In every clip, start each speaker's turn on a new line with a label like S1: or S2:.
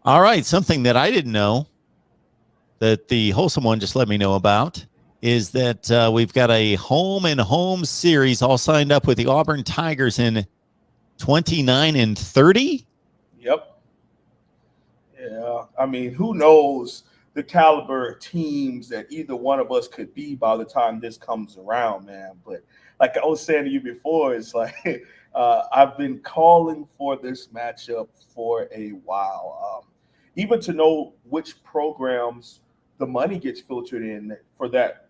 S1: All right, something that I didn't know that the Wholesome One just let me know about is that we've got a home and home series all signed up with the Auburn Tigers in 29 and 30.
S2: Yep. Yeah. I mean, who knows the caliber of teams that either one of us could be by the time this comes around, man. But like I was saying to you before, it's like I've been calling for this matchup for a while. Even to know which programs the money gets filtered in for that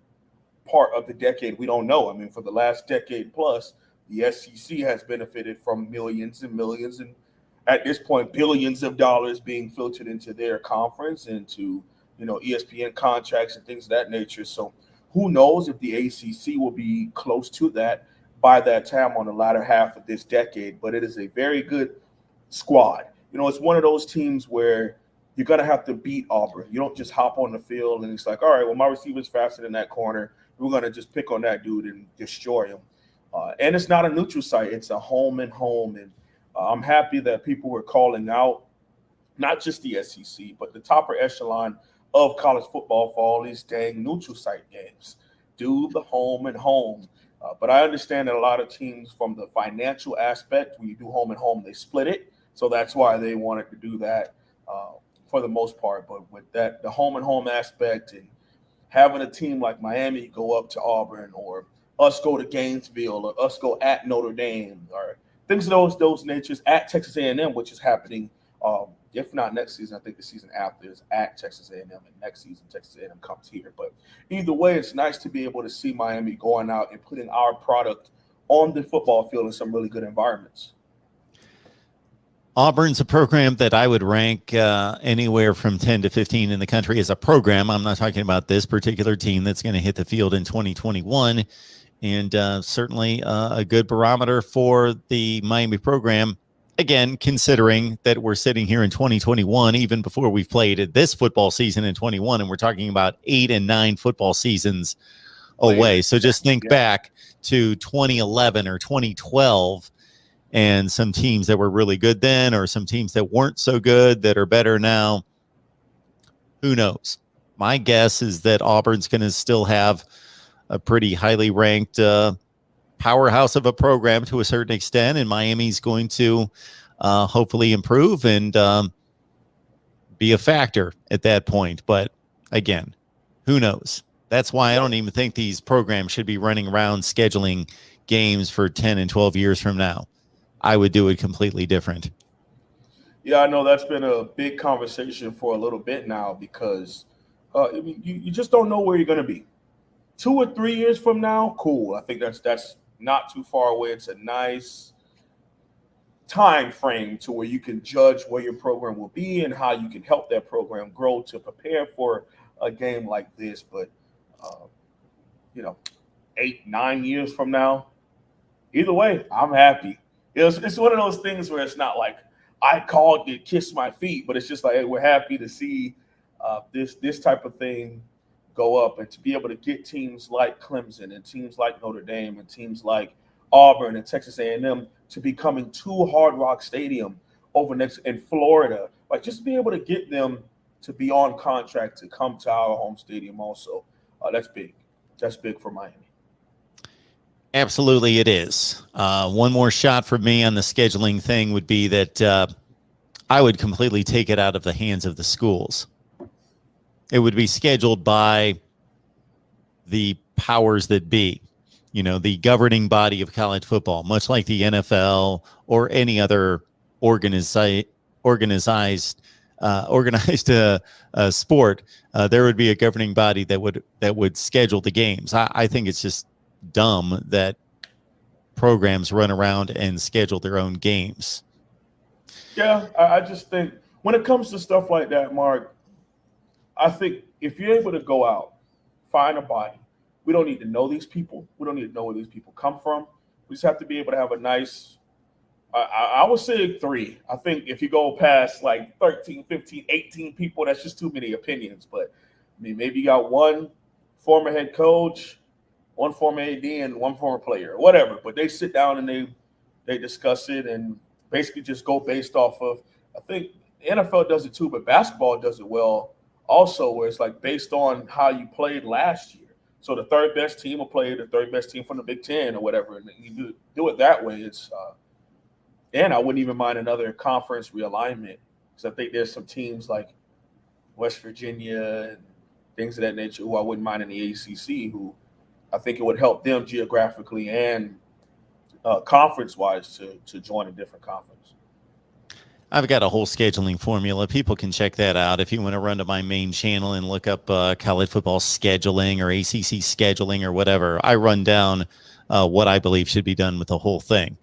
S2: part of the decade, we don't know. I mean, for the last decade plus, the SEC has benefited from millions and millions, and at this point, billions of dollars being filtered into their conference, into ESPN contracts and things of that nature. So, who knows if the ACC will be close to that by that time on the latter half of this decade? But it is a very good squad. It's one of those teams where you're going to have to beat Auburn. You don't just hop on the field and it's like, all right, well, my receiver's faster than that corner. We're going to just pick on that dude and destroy him. And it's not a neutral site. It's a home and home. And I'm happy that people were calling out not just the SEC, but the topper echelon of college football for all these dang neutral site games. Do the home and home. But I understand that a lot of teams, from the financial aspect, when you do home and home, they split it. So that's why they wanted to do that for the most part. But with that, the home and home aspect, and having a team like Miami go up to Auburn, or us go to Gainesville, or us go at Notre Dame, or things of those natures, at Texas A&M, which is happening. If not next season, I think the season after is at Texas A&M, and next season Texas A&M comes here. But either way, it's nice to be able to see Miami going out and putting our product on the football field in some really good environments.
S1: Auburn's a program that I would rank anywhere from 10 to 15 in the country as a program. I'm not talking about this particular team that's going to hit the field in 2021. And certainly a good barometer for the Miami program. Again, considering that we're sitting here in 2021, even before we've played this football season in 21, and we're talking about 8 and 9 football seasons away. So just think back to 2011 or 2012 and some teams that were really good then, or some teams that weren't so good that are better now. Who knows? My guess is that Auburn's going to still have a pretty highly ranked powerhouse of a program to a certain extent, and Miami's going to hopefully improve and be a factor at that point. But again, who knows? That's why I don't even think these programs should be running around scheduling games for 10 and 12 years from now. I would do it completely different.
S2: Yeah, I know that's been a big conversation for a little bit now, because you just don't know where you're going to be. 2 or 3 years from now, cool. I think that's not too far away. It's a nice time frame to where you can judge where your program will be and how you can help that program grow to prepare for a game like this. But 8, 9 years from now, either way, I'm happy. It's one of those things where it's not like I called it, kiss my feet, but it's just like, hey, we're happy to see this type of thing go up, and to be able to get teams like Clemson and teams like Notre Dame and teams like Auburn and Texas A&M to be coming to Hard Rock Stadium over next in Florida. Like, just be able to get them to be on contract to come to our home stadium also. That's big. That's big for Miami.
S1: Absolutely, it is. One more shot for me on the scheduling thing would be that I would completely take it out of the hands of the schools. It would be scheduled by the powers that be, the governing body of college football, much like the NFL or any other organized sport. There would be a governing body that would schedule the games. I think it's just dumb that programs run around and schedule their own games.
S2: Yeah, I just think when it comes to stuff like that, Mark, I think if you're able to go out, find a body, we don't need to know these people. We don't need to know where these people come from. We just have to be able to have a nice, I would say 3. I think if you go past like 13, 15, 18 people, that's just too many opinions. But I mean, maybe you got one former head coach, one former AD, and one former player, whatever. But they sit down and they discuss it and basically just go based off of, I think The NFL does it too, but basketball does it well also, where it's like based on how you played last year. So the third best team will play the third best team from the Big Ten or whatever, and you do it that way. It's and I wouldn't even mind another conference realignment, because I think there's some teams like West Virginia and things of that nature who I wouldn't mind in the ACC, who I think it would help them geographically and conference-wise to join a different conference.
S1: I've got a whole scheduling formula. People can check that out if you want to run to my main channel and look up college football scheduling or ACC scheduling or whatever. I run down what I believe should be done with the whole thing.